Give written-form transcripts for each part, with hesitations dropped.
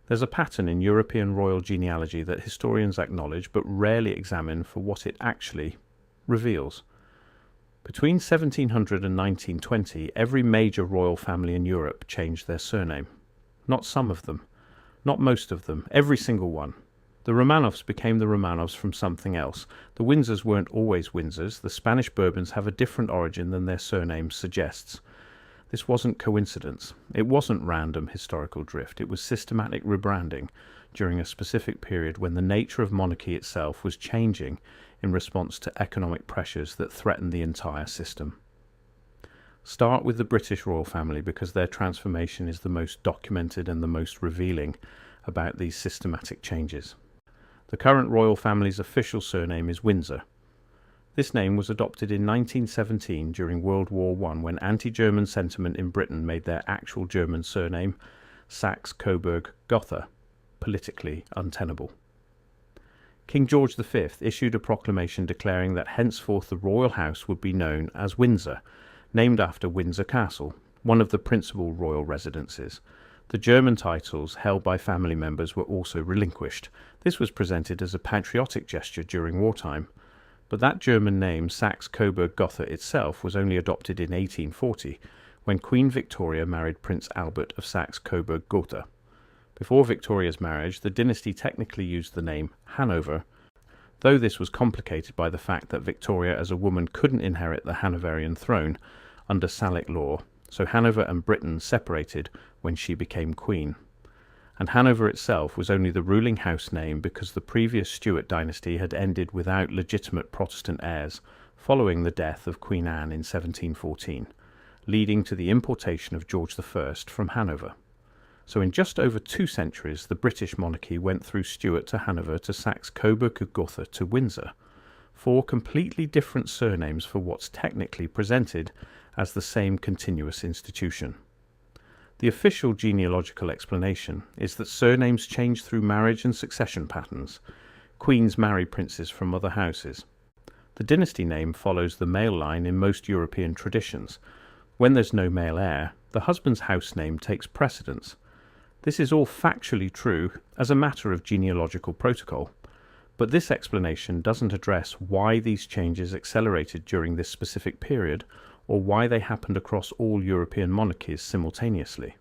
There's a pattern in European royal genealogy that historians acknowledge but rarely examine for what it actually reveals. Between 1700 and 1920, every major royal family in Europe changed their surname. Not some of them, not most of them, every single one. The Romanovs became the Romanovs from something else. The Windsors weren't always Windsors. The Spanish Bourbons have a different origin than their surname suggests. This wasn't coincidence. It wasn't random historical drift. It was systematic rebranding during a specific period when the nature of monarchy itself was changing in response to economic pressures that threatened the entire system. Start with the British royal family because their transformation is the most documented and the most revealing about these systematic changes. The current royal family's official surname is Windsor. This name was adopted in 1917 during World War I when anti-German sentiment in Britain made their actual German surname, Saxe-Coburg-Gotha, politically untenable. King George V issued a proclamation declaring that henceforth the royal house would be known as Windsor, named after Windsor Castle, one of the principal royal residences. The German titles held by family members were also relinquished. This was presented as a patriotic gesture during wartime. But that German name, Saxe-Coburg-Gotha itself, was only adopted in 1840, when Queen Victoria married Prince Albert of Saxe-Coburg-Gotha. Before Victoria's marriage, the dynasty technically used the name Hanover, though this was complicated by the fact that Victoria as a woman couldn't inherit the Hanoverian throne under Salic law, so Hanover and Britain separated when she became queen. And Hanover itself was only the ruling house name because the previous Stuart dynasty had ended without legitimate Protestant heirs following the death of Queen Anne in 1714, leading to the importation of George I from Hanover. So in just over 2 centuries, the British monarchy went through Stuart to Hanover to Saxe-Coburg-Gotha to Windsor, 4 completely different surnames for what's technically presented as the same continuous institution. The official genealogical explanation is that surnames change through marriage and succession patterns. Queens marry princes from other houses. The dynasty name follows the male line in most European traditions. When there's no male heir, the husband's house name takes precedence. This is all factually true as a matter of genealogical protocol, but this explanation doesn't address why these changes accelerated during this specific period or why they happened across all European monarchies simultaneously.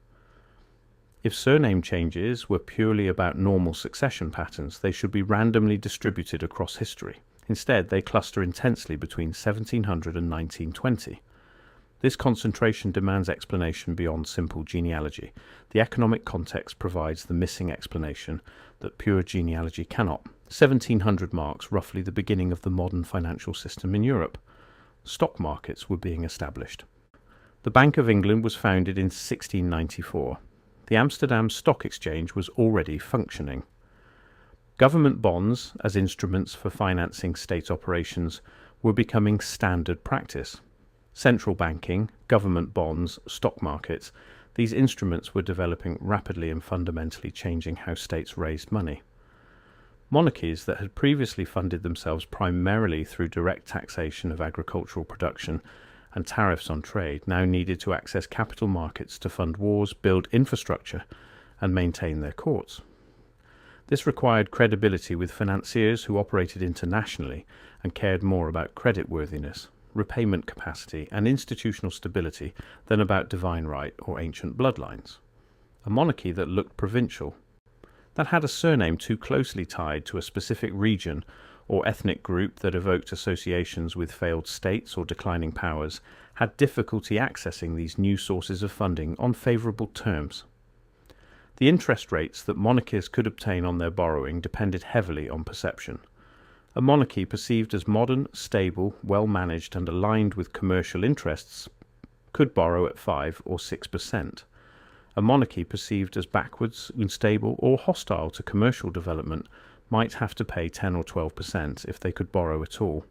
If surname changes were purely about normal succession patterns, they should be randomly distributed across history. Instead, they cluster intensely between 1700 and 1920. This concentration demands explanation beyond simple genealogy. The economic context provides the missing explanation that pure genealogy cannot. 1700 marks roughly the beginning of the modern financial system in Europe. Stock markets were being established. The Bank of England was founded in 1694. The Amsterdam Stock Exchange was already functioning. Government bonds, as instruments for financing state operations, were becoming standard practice. Central banking, government bonds, stock markets, these instruments were developing rapidly and fundamentally changing how states raised money. Monarchies that had previously funded themselves primarily through direct taxation of agricultural production and tariffs on trade now needed to access capital markets to fund wars, build infrastructure, and maintain their courts. This required credibility with financiers who operated internationally and cared more about creditworthiness, repayment capacity, and institutional stability than about divine right or ancient bloodlines. A monarchy that looked provincial, that had a surname too closely tied to a specific region or ethnic group that evoked associations with failed states or declining powers, had difficulty accessing these new sources of funding on favourable terms. The interest rates that monarchies could obtain on their borrowing depended heavily on perception. A monarchy perceived as modern, stable, well-managed and aligned with commercial interests could borrow at 5 or 6%. A monarchy perceived as backwards, unstable or hostile to commercial development might have to pay 10 or 12% if they could borrow at all.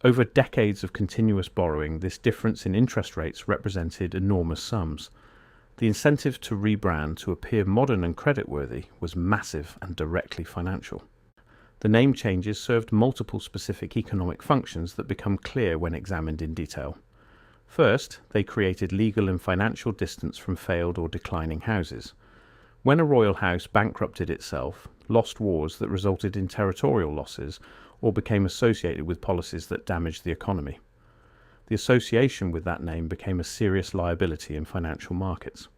Over decades of continuous borrowing, this difference in interest rates represented enormous sums. The incentive to rebrand to appear modern and creditworthy was massive and directly financial. The name changes served multiple specific economic functions that become clear when examined in detail. First, they created legal and financial distance from failed or declining houses. When a royal house bankrupted itself, lost wars that resulted in territorial losses, or became associated with policies that damaged the economy. The association with that name became a serious liability in financial markets.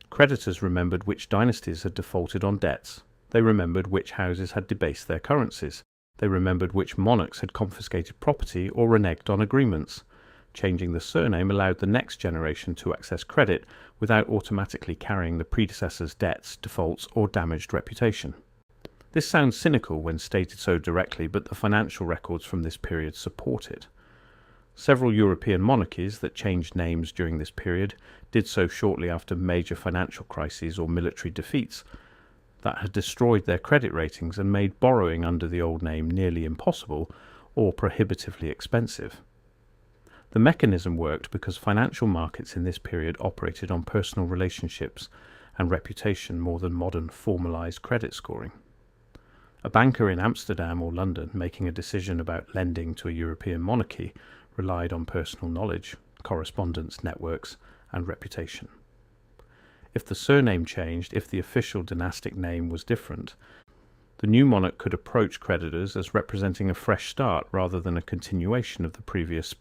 Creditors remembered which dynasties had defaulted on debts. They remembered which houses had debased their currencies. They remembered which monarchs had confiscated property or reneged on agreements. Changing the surname allowed the next generation to access credit without automatically carrying the predecessor's debts, defaults, or damaged reputation. This sounds cynical when stated so directly, but the financial records from this period support it. Several European monarchies that changed names during this period did so shortly after major financial crises or military defeats that had destroyed their credit ratings and made borrowing under the old name nearly impossible or prohibitively expensive. The mechanism worked because financial markets in this period operated on personal relationships and reputation more than modern formalized credit scoring. A banker in Amsterdam or London making a decision about lending to a European monarchy relied on personal knowledge, correspondence networks, and reputation. If the surname changed, if the official dynastic name was different, the new monarch could approach creditors as representing a fresh start rather than a continuation of the previous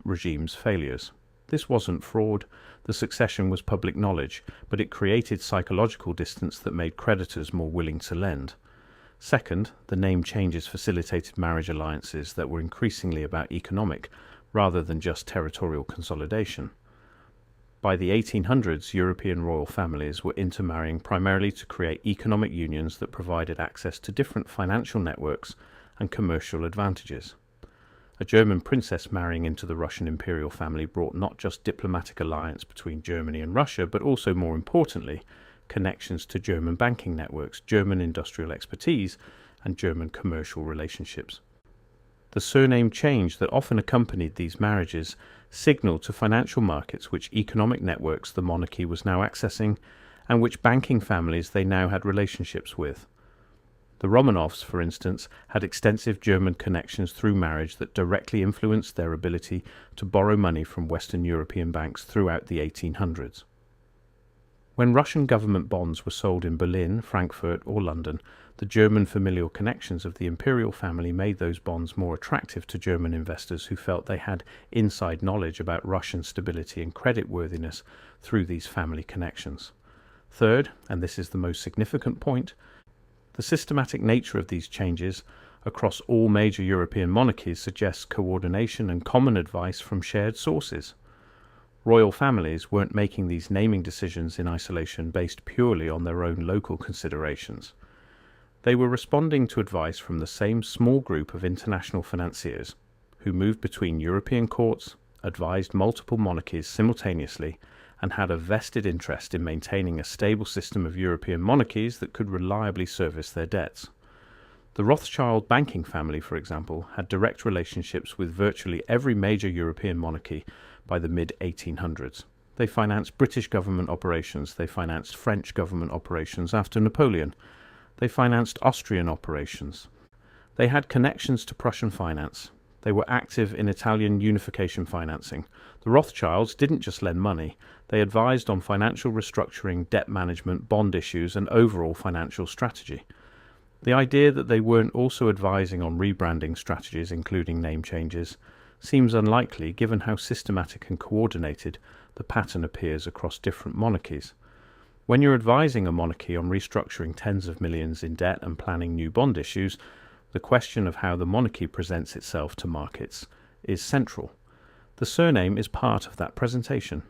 regime's failures. This wasn't fraud, the succession was public knowledge, but it created psychological distance that made creditors more willing to lend. Second, the name changes facilitated marriage alliances that were increasingly about economic rather than just territorial consolidation. By the 1800s, European royal families were intermarrying primarily to create economic unions that provided access to different financial networks and commercial advantages. A German princess marrying into the Russian imperial family brought not just diplomatic alliance between Germany and Russia, but also, more importantly, connections to German banking networks, German industrial expertise, and German commercial relationships. The surname change that often accompanied these marriages signaled to financial markets which economic networks the monarchy was now accessing and which banking families they now had relationships with. The Romanovs, for instance, had extensive German connections through marriage that directly influenced their ability to borrow money from Western European banks throughout the 1800s. When Russian government bonds were sold in Berlin, Frankfurt, or London, the German familial connections of the imperial family made those bonds more attractive to German investors who felt they had inside knowledge about Russian stability and creditworthiness through these family connections. Third, and this is the most significant point, the systematic nature of these changes across all major European monarchies suggests coordination and common advice from shared sources. Royal families weren't making these naming decisions in isolation based purely on their own local considerations. They were responding to advice from the same small group of international financiers who moved between European courts, advised multiple monarchies simultaneously, and had a vested interest in maintaining a stable system of European monarchies that could reliably service their debts. The Rothschild banking family, for example, had direct relationships with virtually every major European monarchy by the mid-1800s. They financed British government operations, they financed French government operations after Napoleon, they financed Austrian operations. They had connections to Prussian finance. They were active in Italian unification financing. The Rothschilds didn't just lend money, they advised on financial restructuring, debt management, bond issues, and overall financial strategy. The idea that they weren't also advising on rebranding strategies, including name changes, seems unlikely given how systematic and coordinated the pattern appears across different monarchies. When you're advising a monarchy on restructuring tens of millions in debt and planning new bond issues, the question of how the monarchy presents itself to markets is central. The surname is part of that presentation.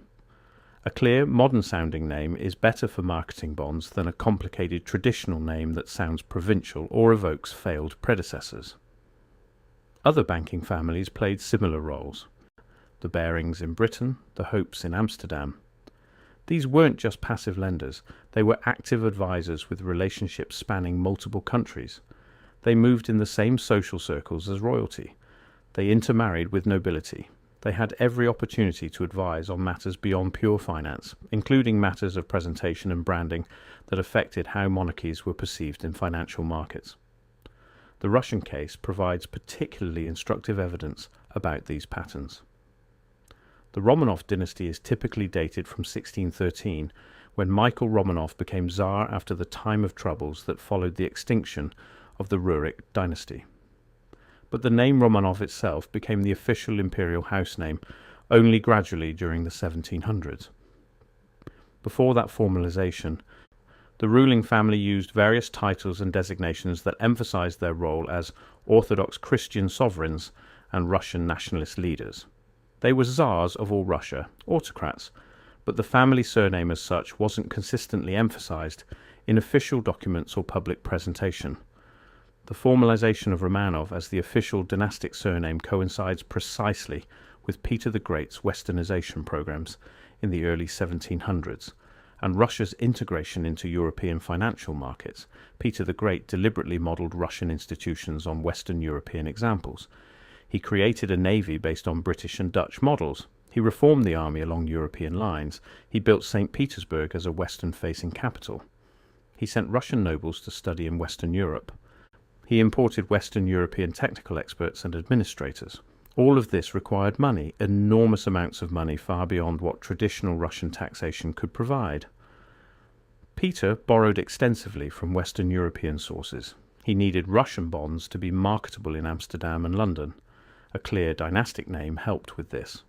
A clear, modern-sounding name is better for marketing bonds than a complicated traditional name that sounds provincial or evokes failed predecessors. Other banking families played similar roles. The Barings in Britain, the Hopes in Amsterdam. These weren't just passive lenders, they were active advisors with relationships spanning multiple countries. They moved in the same social circles as royalty. They intermarried with nobility. They had every opportunity to advise on matters beyond pure finance, including matters of presentation and branding that affected how monarchies were perceived in financial markets. The Russian case provides particularly instructive evidence about these patterns. The Romanov dynasty is typically dated from 1613, when Michael Romanov became Tsar after the time of troubles that followed the extinction of the Rurik dynasty. But the name Romanov itself became the official imperial house name only gradually during the 1700s. Before that formalization, the ruling family used various titles and designations that emphasized their role as Orthodox Christian sovereigns and Russian nationalist leaders. They were Tsars of all Russia, autocrats, but the family surname as such wasn't consistently emphasized in official documents or public presentation. The formalization of Romanov as the official dynastic surname coincides precisely with Peter the Great's westernization programs in the early 1700s, and Russia's integration into European financial markets. Peter the Great deliberately modelled Russian institutions on Western European examples. He created a navy based on British and Dutch models. He reformed the army along European lines. He built St. Petersburg as a Western-facing capital. He sent Russian nobles to study in Western Europe. He imported Western European technical experts and administrators. All of this required money, enormous amounts of money far beyond what traditional Russian taxation could provide. Peter borrowed extensively from Western European sources. He needed Russian bonds to be marketable in Amsterdam and London. A clear dynastic name helped with this.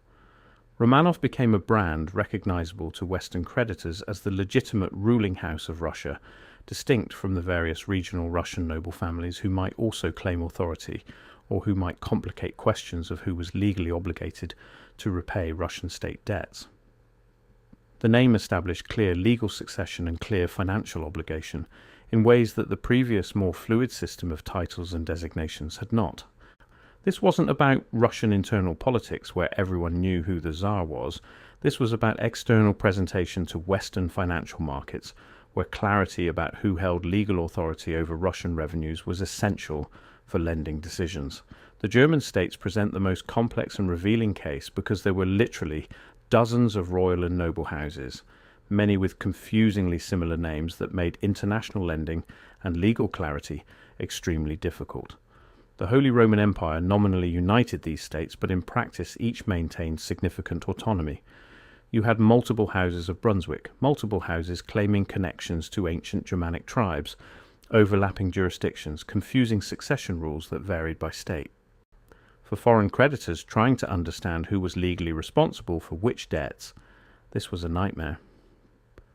Romanov became a brand recognizable to Western creditors as the legitimate ruling house of Russia, distinct from the various regional Russian noble families who might also claim authority, or who might complicate questions of who was legally obligated to repay Russian state debts. The name established clear legal succession and clear financial obligation in ways that the previous more fluid system of titles and designations had not. This wasn't about Russian internal politics where everyone knew who the Tsar was. This was about external presentation to Western financial markets, where clarity about who held legal authority over Russian revenues was essential for lending decisions. The German states present the most complex and revealing case because there were literally dozens of royal and noble houses, many with confusingly similar names that made international lending and legal clarity extremely difficult. The Holy Roman Empire nominally united these states, but in practice each maintained significant autonomy. You had multiple houses of Brunswick, multiple houses claiming connections to ancient Germanic tribes, overlapping jurisdictions, confusing succession rules that varied by state. For foreign creditors trying to understand who was legally responsible for which debts, this was a nightmare.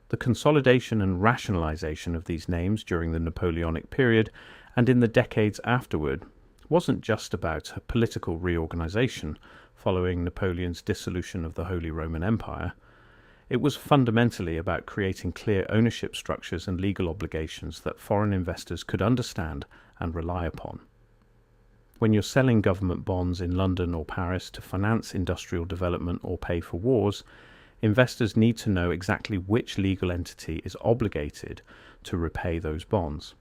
The consolidation and rationalization of these names during the Napoleonic period and in the decades afterward wasn't just about a political reorganization following Napoleon's dissolution of the Holy Roman Empire. It was fundamentally about creating clear ownership structures and legal obligations that foreign investors could understand and rely upon. When you're selling government bonds in London or Paris to finance industrial development or pay for wars, investors need to know exactly which legal entity is obligated to repay those bonds.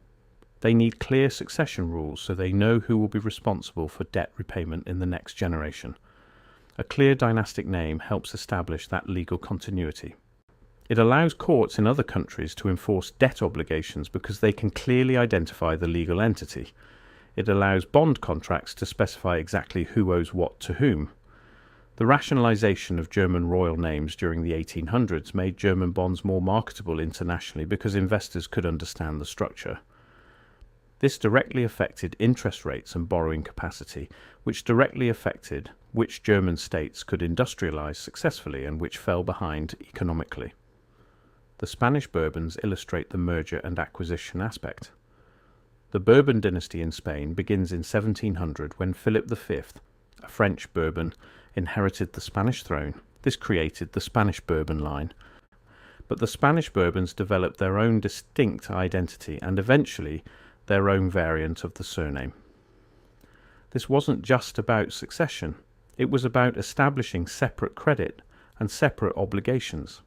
They need clear succession rules so they know who will be responsible for debt repayment in the next generation. A clear dynastic name helps establish that legal continuity. It allows courts in other countries to enforce debt obligations because they can clearly identify the legal entity. It allows bond contracts to specify exactly who owes what to whom. The rationalization of German royal names during the 1800s made German bonds more marketable internationally because investors could understand the structure. This directly affected interest rates and borrowing capacity, which directly affected which German states could industrialize successfully and which fell behind economically. The Spanish Bourbons illustrate the merger and acquisition aspect. The Bourbon dynasty in Spain begins in 1700 when Philip V, a French Bourbon, inherited the Spanish throne. This created the Spanish Bourbon line. But the Spanish Bourbons developed their own distinct identity and eventually their own variant of the surname. This wasn't just about succession. It was about establishing separate credit and separate obligations.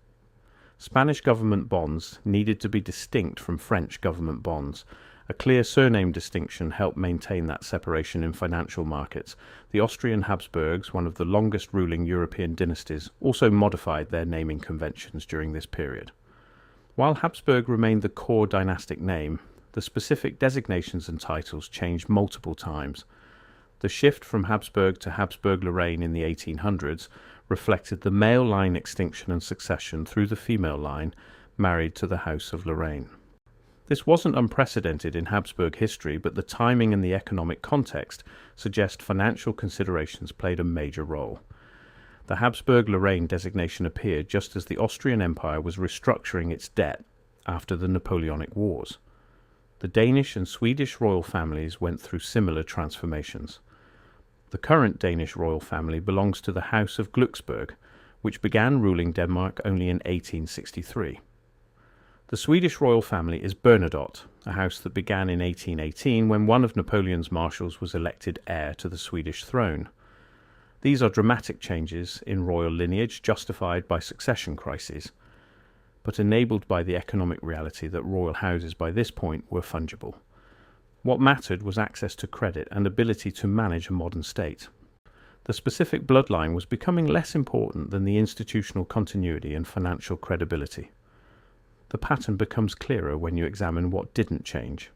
Spanish government bonds needed to be distinct from French government bonds. A clear surname distinction helped maintain that separation in financial markets. The Austrian Habsburgs, one of the longest ruling European dynasties, also modified their naming conventions during this period. While Habsburg remained the core dynastic name, the specific designations and titles changed multiple times. The shift from Habsburg to Habsburg-Lorraine in the 1800s reflected the male line extinction and succession through the female line, married to the House of Lorraine. This wasn't unprecedented in Habsburg history, but the timing and the economic context suggest financial considerations played a major role. The Habsburg-Lorraine designation appeared just as the Austrian Empire was restructuring its debt after the Napoleonic Wars. The Danish and Swedish royal families went through similar transformations. The current Danish royal family belongs to the House of Glücksburg, which began ruling Denmark only in 1863. The Swedish royal family is Bernadotte, a house that began in 1818 when one of Napoleon's marshals was elected heir to the Swedish throne. These are dramatic changes in royal lineage justified by succession crises, but enabled by the economic reality that royal houses by this point were fungible. What mattered was access to credit and ability to manage a modern state. The specific bloodline was becoming less important than the institutional continuity and financial credibility. The pattern becomes clearer when you examine what didn't change.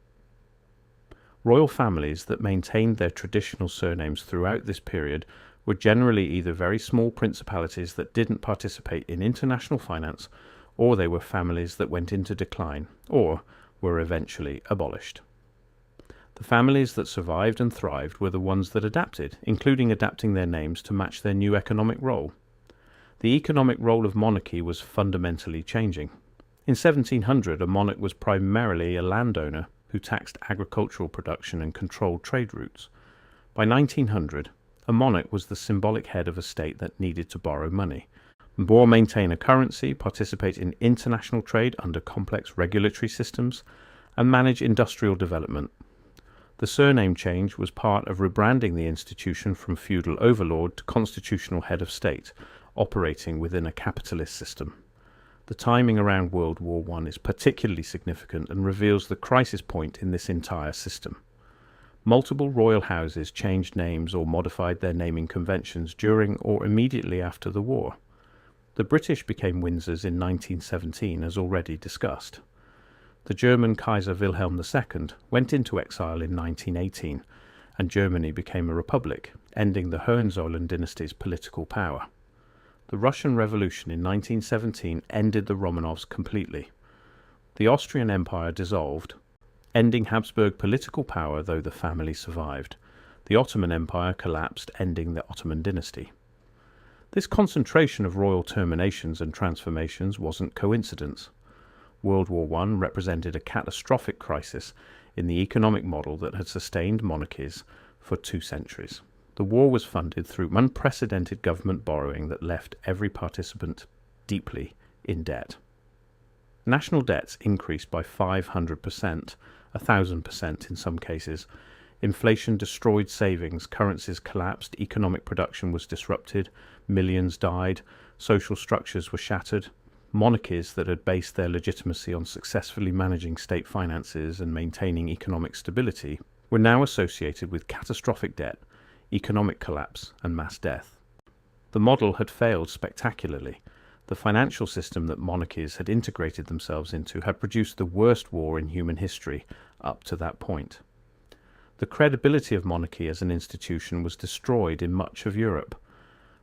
Royal families that maintained their traditional surnames throughout this period were generally either very small principalities that didn't participate in international finance, or they were families that went into decline, or were eventually abolished. The families that survived and thrived were the ones that adapted, including adapting their names to match their new economic role. The economic role of monarchy was fundamentally changing. In 1700, a monarch was primarily a landowner who taxed agricultural production and controlled trade routes. By 1900, a monarch was the symbolic head of a state that needed to borrow money, or maintain a currency, participate in international trade under complex regulatory systems, and manage industrial development. The surname change was part of rebranding the institution from feudal overlord to constitutional head of state, operating within a capitalist system. The timing around World War I is particularly significant and reveals the crisis point in this entire system. Multiple royal houses changed names or modified their naming conventions during or immediately after the war. The British became Windsors in 1917, as already discussed. The German Kaiser Wilhelm II went into exile in 1918, and Germany became a republic, ending the Hohenzollern dynasty's political power. The Russian Revolution in 1917 ended the Romanovs completely. The Austrian Empire dissolved, ending Habsburg political power, though the family survived. The Ottoman Empire collapsed, ending the Ottoman dynasty. This concentration of royal terminations and transformations wasn't coincidence. World War I represented a catastrophic crisis in the economic model that had sustained monarchies for 2 centuries. The war was funded through unprecedented government borrowing that left every participant deeply in debt. National debts increased by 500%, 1,000% in some cases. Inflation destroyed savings, currencies collapsed, economic production was disrupted, millions died, social structures were shattered. Monarchies that had based their legitimacy on successfully managing state finances and maintaining economic stability were now associated with catastrophic debt, economic collapse, and mass death. The model had failed spectacularly. The financial system that monarchies had integrated themselves into had produced the worst war in human history up to that point. The credibility of monarchy as an institution was destroyed in much of Europe.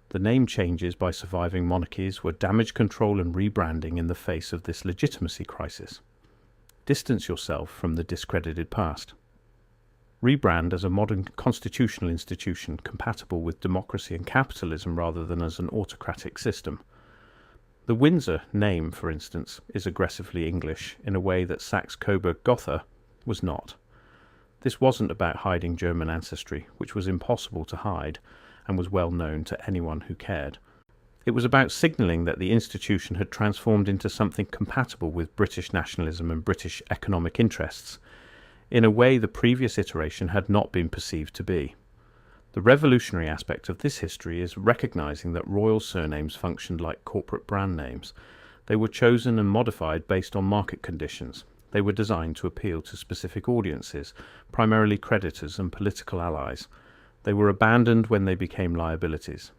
The name changes by surviving monarchies were damage control and rebranding in the face of this legitimacy crisis. Distance yourself from the discredited past. Rebrand as a modern constitutional institution compatible with democracy and capitalism rather than as an autocratic system. The Windsor name, for instance, is aggressively English in a way that Saxe-Coburg-Gotha was not. This wasn't about hiding German ancestry, which was impossible to hide and was well known to anyone who cared. It was about signalling that the institution had transformed into something compatible with British nationalism and British economic interests, in a way the previous iteration had not been perceived to be. The revolutionary aspect of this history is recognizing that royal surnames functioned like corporate brand names. They were chosen and modified based on market conditions. They were designed to appeal to specific audiences, primarily creditors and political allies. They were abandoned when they became liabilities.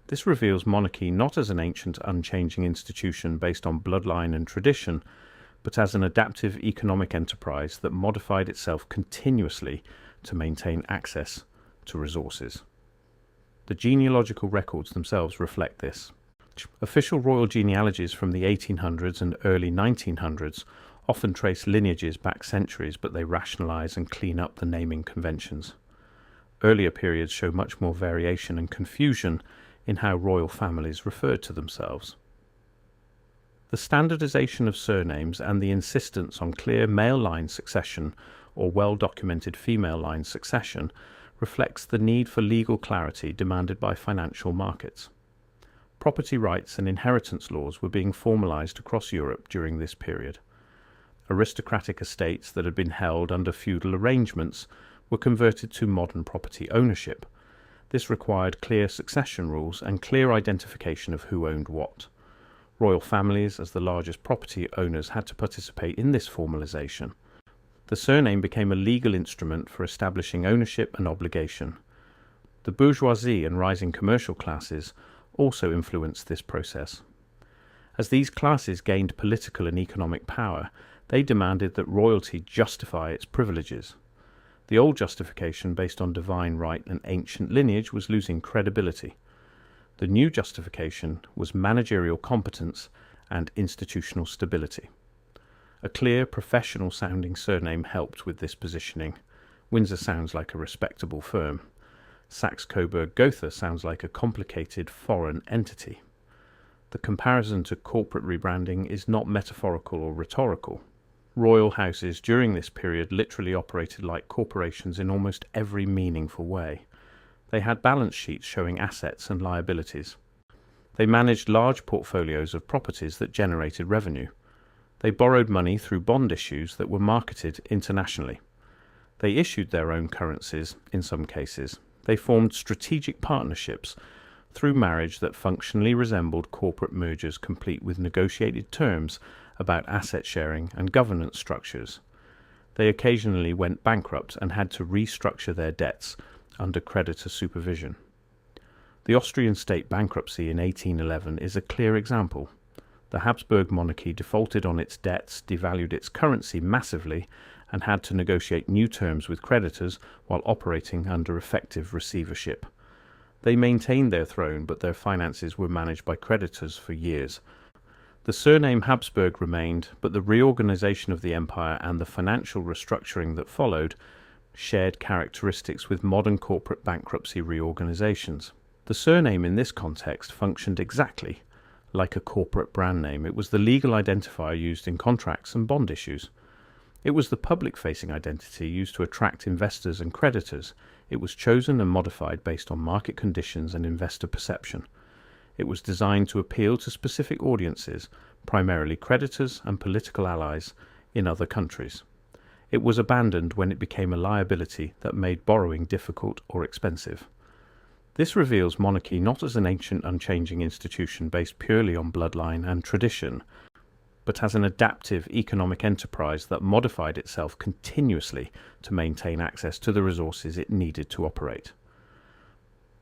This reveals monarchy not as an ancient, unchanging institution based on bloodline and tradition, but as an adaptive economic enterprise that modified itself continuously to maintain access to resources. The genealogical records themselves reflect this. Official royal genealogies from the 1800s and early 1900s often trace lineages back centuries, but they rationalise and clean up the naming conventions. Earlier periods show much more variation and confusion in how royal families referred to themselves. The standardisation of surnames and the insistence on clear male line succession or well-documented female line succession reflects the need for legal clarity demanded by financial markets. Property rights and inheritance laws were being formalised across Europe during this period. Aristocratic estates that had been held under feudal arrangements were converted to modern property ownership. This required clear succession rules and clear identification of who owned what. Royal families, as the largest property owners, had to participate in this formalisation. The surname became a legal instrument for establishing ownership and obligation. The bourgeoisie and rising commercial classes also influenced this process. As these classes gained political and economic power, they demanded that royalty justify its privileges. The old justification based on divine right and ancient lineage was losing credibility. The new justification was managerial competence and institutional stability. A clear, professional-sounding surname helped with this positioning. Windsor sounds like a respectable firm. Saxe-Coburg-Gotha sounds like a complicated foreign entity. The comparison to corporate rebranding is not metaphorical or rhetorical. Royal houses during this period literally operated like corporations in almost every meaningful way. They had balance sheets showing assets and liabilities. They managed large portfolios of properties that generated revenue. They borrowed money through bond issues that were marketed internationally. They issued their own currencies in some cases. They formed strategic partnerships through marriage that functionally resembled corporate mergers, complete with negotiated terms about asset sharing and governance structures. They occasionally went bankrupt and had to restructure their debts under creditor supervision. The Austrian state bankruptcy in 1811 is a clear example. The Habsburg monarchy defaulted on its debts, devalued its currency massively, and had to negotiate new terms with creditors while operating under effective receivership. They maintained their throne, but their finances were managed by creditors for years. The surname Habsburg remained, but the reorganization of the empire and the financial restructuring that followed shared characteristics with modern corporate bankruptcy reorganizations. The surname in this context functioned exactly like a corporate brand name. It was the legal identifier used in contracts and bond issues. It was the public-facing identity used to attract investors and creditors. It was chosen and modified based on market conditions and investor perception. It was designed to appeal to specific audiences, primarily creditors and political allies in other countries. It was abandoned when it became a liability that made borrowing difficult or expensive. This reveals monarchy not as an ancient, unchanging institution based purely on bloodline and tradition, but as an adaptive economic enterprise that modified itself continuously to maintain access to the resources it needed to operate.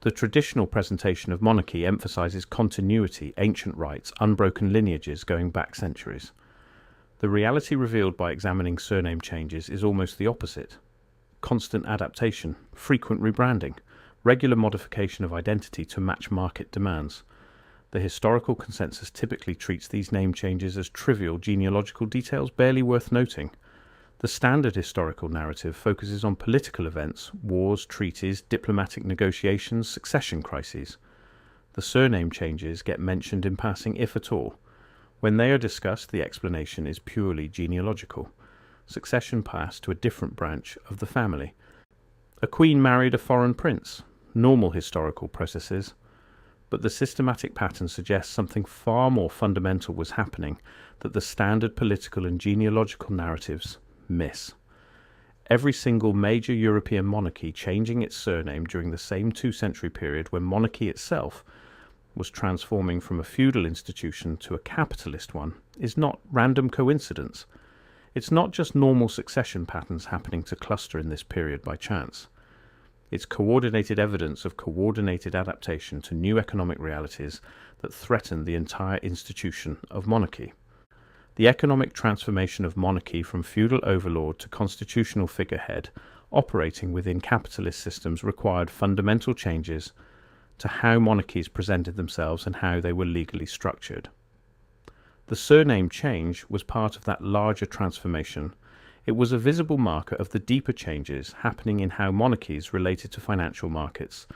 The traditional presentation of monarchy emphasizes continuity, ancient rights, unbroken lineages going back centuries. The reality revealed by examining surname changes is almost the opposite. Constant adaptation, frequent rebranding, regular modification of identity to match market demands. The historical consensus typically treats these name changes as trivial genealogical details barely worth noting. The standard historical narrative focuses on political events, wars, treaties, diplomatic negotiations, succession crises. The surname changes get mentioned in passing, if at all. When they are discussed, the explanation is purely genealogical. Succession passed to a different branch of the family. A queen married a foreign prince. Normal historical processes. But the systematic pattern suggests something far more fundamental was happening that the standard political and genealogical narratives miss. Every single major European monarchy changing its surname during the same 2-century period when monarchy itself was transforming from a feudal institution to a capitalist one is not random coincidence. It's not just normal succession patterns happening to cluster in this period by chance. It's coordinated evidence of coordinated adaptation to new economic realities that threaten the entire institution of monarchy. The economic transformation of monarchy from feudal overlord to constitutional figurehead operating within capitalist systems required fundamental changes to how monarchies presented themselves and how they were legally structured. The surname change was part of that larger transformation. It was a visible marker of the deeper changes happening in how monarchies related to financial markets,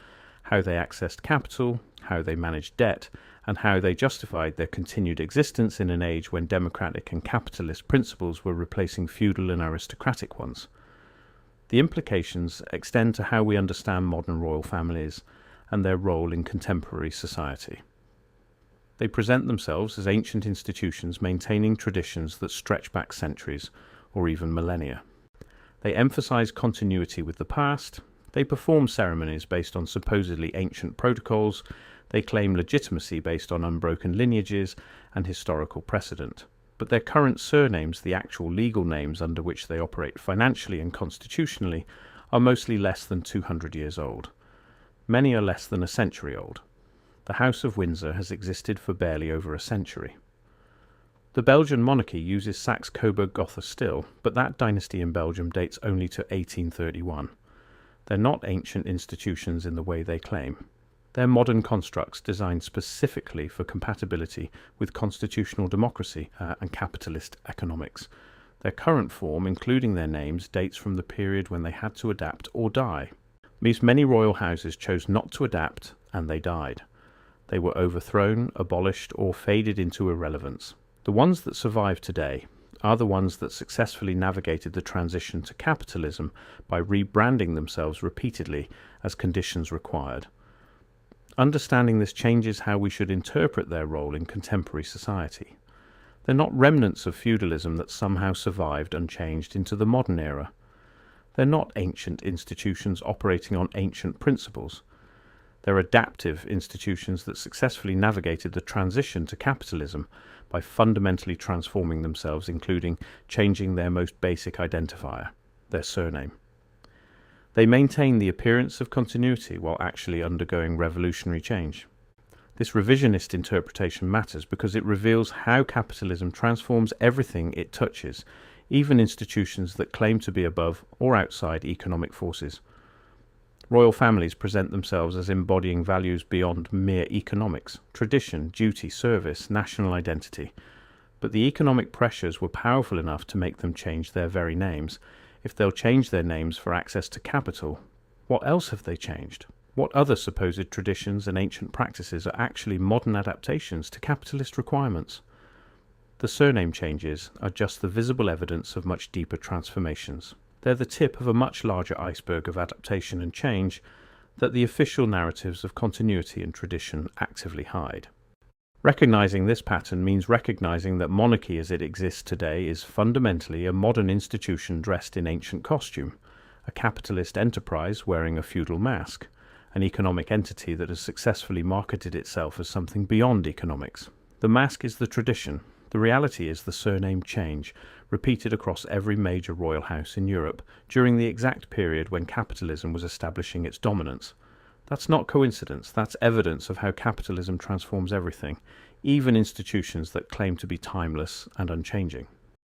how they accessed capital, how they managed debt, and how they justified their continued existence in an age when democratic and capitalist principles were replacing feudal and aristocratic ones. The implications extend to how we understand modern royal families and their role in contemporary society. They present themselves as ancient institutions maintaining traditions that stretch back centuries or even millennia. They emphasize continuity with the past. They perform ceremonies based on supposedly ancient protocols. They claim legitimacy based on unbroken lineages and historical precedent. But their current surnames, the actual legal names under which they operate financially and constitutionally, are mostly less than 200 years old. Many are less than a century old. The House of Windsor has existed for barely over a century. The Belgian monarchy uses Saxe-Coburg-Gotha still, but that dynasty in Belgium dates only to 1831. They're not ancient institutions in the way they claim. They're modern constructs designed specifically for compatibility with constitutional democracy and capitalist economics. Their current form, including their names, dates from the period when they had to adapt or die. Many royal houses chose not to adapt, and they died. They were overthrown, abolished, or faded into irrelevance. The ones that survive today are the ones that successfully navigated the transition to capitalism by rebranding themselves repeatedly as conditions required. Understanding this changes how we should interpret their role in contemporary society. They're not remnants of feudalism that somehow survived unchanged into the modern era. They're not ancient institutions operating on ancient principles. They're adaptive institutions that successfully navigated the transition to capitalism by fundamentally transforming themselves, including changing their most basic identifier, their surname. They maintain the appearance of continuity while actually undergoing revolutionary change. This revisionist interpretation matters because it reveals how capitalism transforms everything it touches, even institutions that claim to be above or outside economic forces. Royal families present themselves as embodying values beyond mere economics, tradition, duty, service, national identity. But the economic pressures were powerful enough to make them change their very names. If they'll change their names for access to capital, what else have they changed? What other supposed traditions and ancient practices are actually modern adaptations to capitalist requirements? The surname changes are just the visible evidence of much deeper transformations. They're the tip of a much larger iceberg of adaptation and change that the official narratives of continuity and tradition actively hide. Recognizing this pattern means recognizing that monarchy as it exists today is fundamentally a modern institution dressed in ancient costume, a capitalist enterprise wearing a feudal mask, an economic entity that has successfully marketed itself as something beyond economics. The mask is the tradition. The reality is the surname change, repeated across every major royal house in Europe during the exact period when capitalism was establishing its dominance. That's not coincidence, that's evidence of how capitalism transforms everything, even institutions that claim to be timeless and unchanging.